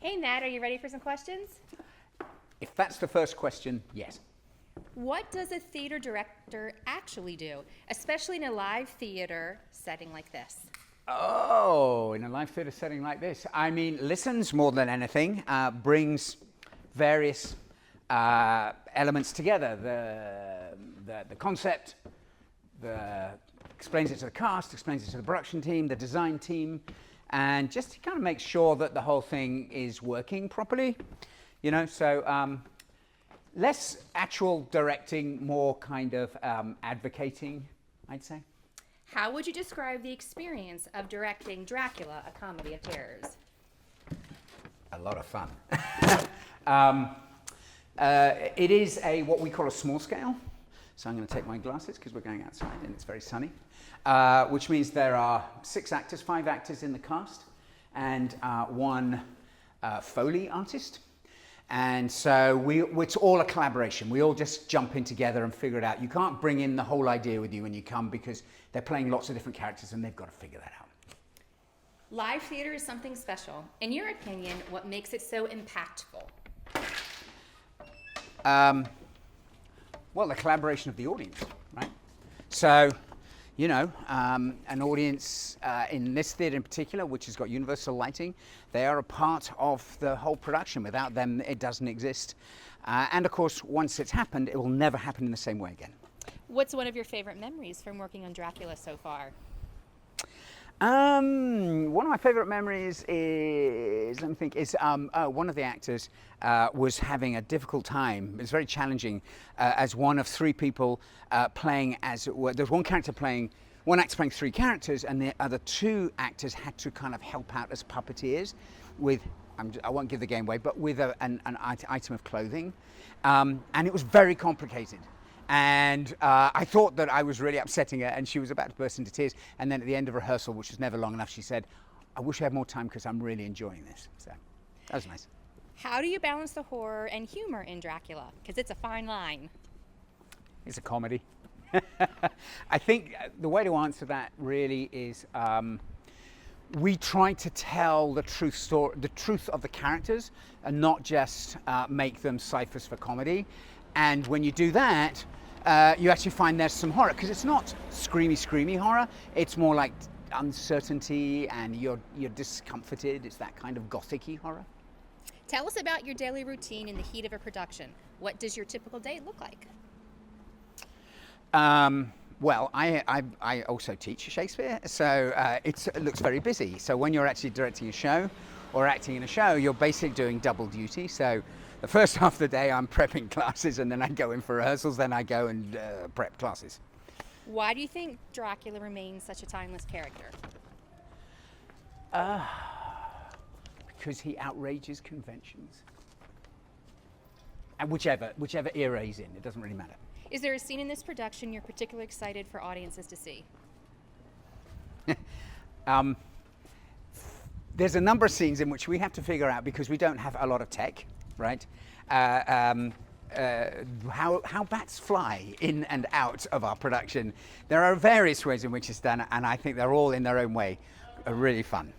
Hey Matt, are you ready for some questions? If that's the first question, yes. What does a theater director actually do, especially in a live theater setting like this? Oh, in a live theatre setting like this, I mean, listens more than anything, brings various elements together. The concept, explains it to the cast, explains it to the production team, the design team, and just to kind of make sure that the whole thing is working properly. So less actual directing, more kind of advocating, I'd say. How would you describe the experience of directing Dracula, a comedy of terrors? A lot of fun. It is what we call a small scale. So I'm going to take my glasses because we're going outside and it's very sunny. Which means there are 5 actors in the cast, and one Foley artist. And so it's all a collaboration. We all just jump in together and figure it out. You can't bring in the whole idea with you when you come because they're playing lots of different characters and they've got to figure that out. Live theater is something special. In your opinion, what makes it so impactful? Well, the collaboration of the audience, right? So, an audience in this theatre in particular, which has got universal lighting, they are a part of the whole production. Without them, it doesn't exist. And of course, once it's happened, it will never happen in the same way again. What's one of your favorite memories from working on Dracula so far? One of my favorite memories is, one of the actors was having a difficult time. It was very challenging as one of 3 people playing there's one actor playing 3 characters, and the other 2 actors had to kind of help out as puppeteers with, I won't give the game away, but with an item of clothing. And it was very complicated. And I thought that I was really upsetting her, and she was about to burst into tears. And then at the end of rehearsal, which was never long enough, she said, "I wish I had more time because I'm really enjoying this." So that was nice. How do you balance the horror and humor in Dracula? Because it's a fine line. It's a comedy. I think the way to answer that really is we try to tell the truth of the characters, and not just make them ciphers for comedy. And when you do that, you actually find there's some horror, because it's not screamy horror. It's more like uncertainty, and you're discomforted. It's that kind of gothic-y horror. Tell us about your daily routine in the heat of a production. What does your typical day look like? Well, I also teach Shakespeare, so it looks very busy. So when you're actually directing a show or acting in a show, you're basically doing double duty. So the first half of the day I'm prepping classes, and then I go in for rehearsals, then I go and prep classes. Why do you think Dracula remains such a timeless character? Because he outrages conventions. And whichever era he's in, it doesn't really matter. Is there a scene in this production you're particularly excited for audiences to see? There's a number of scenes in which we have to figure out, because we don't have a lot of tech, right? How bats fly in and out of our production. There are various ways in which it's done, and I think they're all in their own way really fun.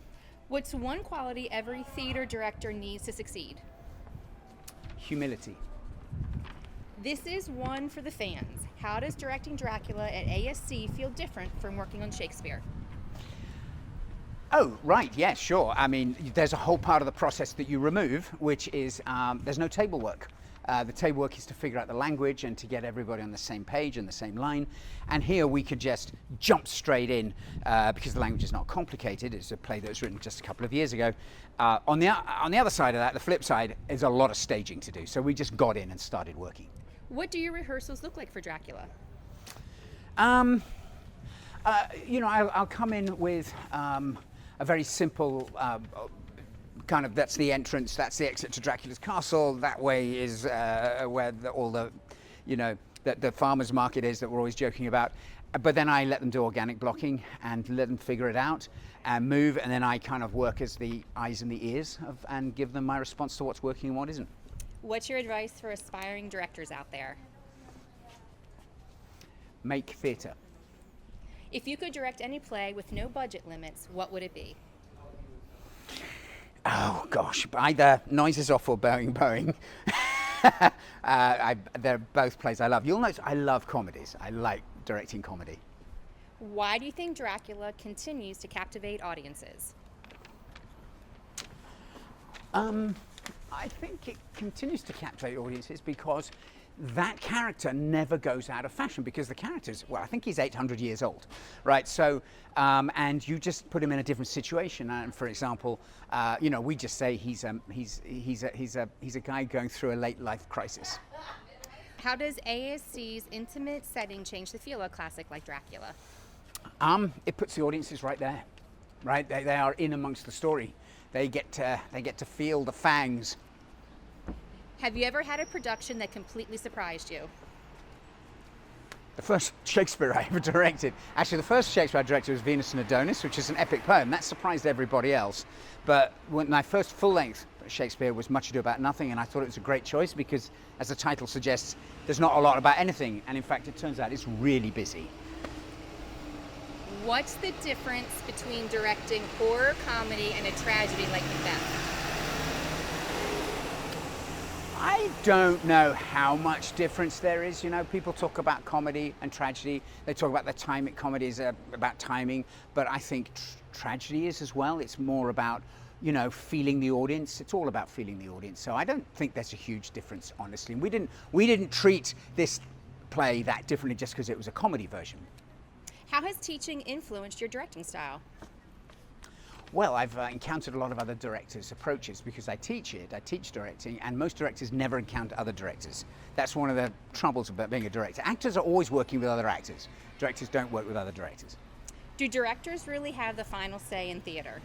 What's one quality every theater director needs to succeed? Humility. This is one for the fans. How does directing Dracula at ASC feel different from working on Shakespeare? Oh, right, yeah, sure. I mean, there's a whole part of the process that you remove, which is there's no table work. The table work is to figure out the language and to get everybody on the same page and the same line. And here we could just jump straight in because the language is not complicated. It's a play that was written just a couple of years ago. On the other side of that, the flip side, is a lot of staging to do. So we just got in and started working. What do your rehearsals look like for Dracula? I'll come in with a very simple kind of, that's the entrance, that's the exit to Dracula's castle. That way is where the farmer's market is that we're always joking about. But then I let them do organic blocking and let them figure it out and move, and then I kind of work as the eyes and the ears and give them my response to what's working and what isn't. What's your advice for aspiring directors out there? Make theatre. If you could direct any play with no budget limits, what would it be? Oh, God. Gosh, either Noises Off or Bowing. They're both plays I love. You'll notice I love comedies. I like directing comedy. Why do you think Dracula continues to captivate audiences? I think it continues to captivate audiences because that character never goes out of fashion, because the character's, well, I think he's 800 years old, right? So, and you just put him in a different situation. And for example, you know, we just say he's a guy going through a late life crisis. How does ASC's intimate setting change the feel of a classic like Dracula? It puts the audiences right there, right? They are in amongst the story. They get to feel the fangs. Have you ever had a production that completely surprised you? The first Shakespeare I ever directed, actually the first Shakespeare I directed was Venus and Adonis, which is an epic poem. That surprised everybody else. But when my first full-length Shakespeare was Much Ado About Nothing, and I thought it was a great choice because, as the title suggests, there's not a lot about anything. And in fact, it turns out it's really busy. What's the difference between directing horror comedy and a tragedy like Macbeth? I don't know how much difference there is. You know, people talk about comedy and tragedy. They talk about the time. Comedy is about timing, but I think tragedy is as well. It's more about, you know, feeling the audience. It's all about feeling the audience. So I don't think there's a huge difference, honestly. We didn't treat this play that differently just because it was a comedy version. How has teaching influenced your directing style? Well, I've encountered a lot of other directors' approaches because I teach directing, and most directors never encounter other directors. That's one of the troubles about being a director. Actors are always working with other actors. Directors don't work with other directors. Do directors really have the final say in theater?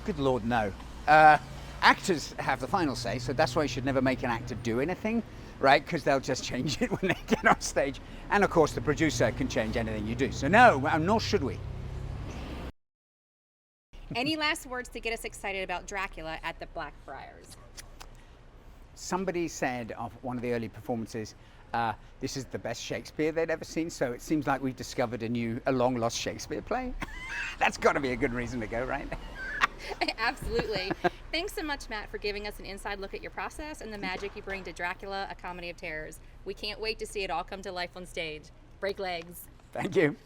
Good Lord, no. Actors have the final say, so that's why you should never make an actor do anything, right? Because they'll just change it when they get on stage. And of course, the producer can change anything you do. So no, nor should we. Any last words to get us excited about Dracula at the Blackfriars? Somebody said of one of the early performances, this is the best Shakespeare they'd ever seen, so it seems like we've discovered a long-lost Shakespeare play. That's got to be a good reason to go, right? Absolutely. Thanks so much, Matt, for giving us an inside look at your process and the magic you bring to Dracula, a comedy of terrors. We can't wait to see it all come to life on stage. Break legs. Thank you.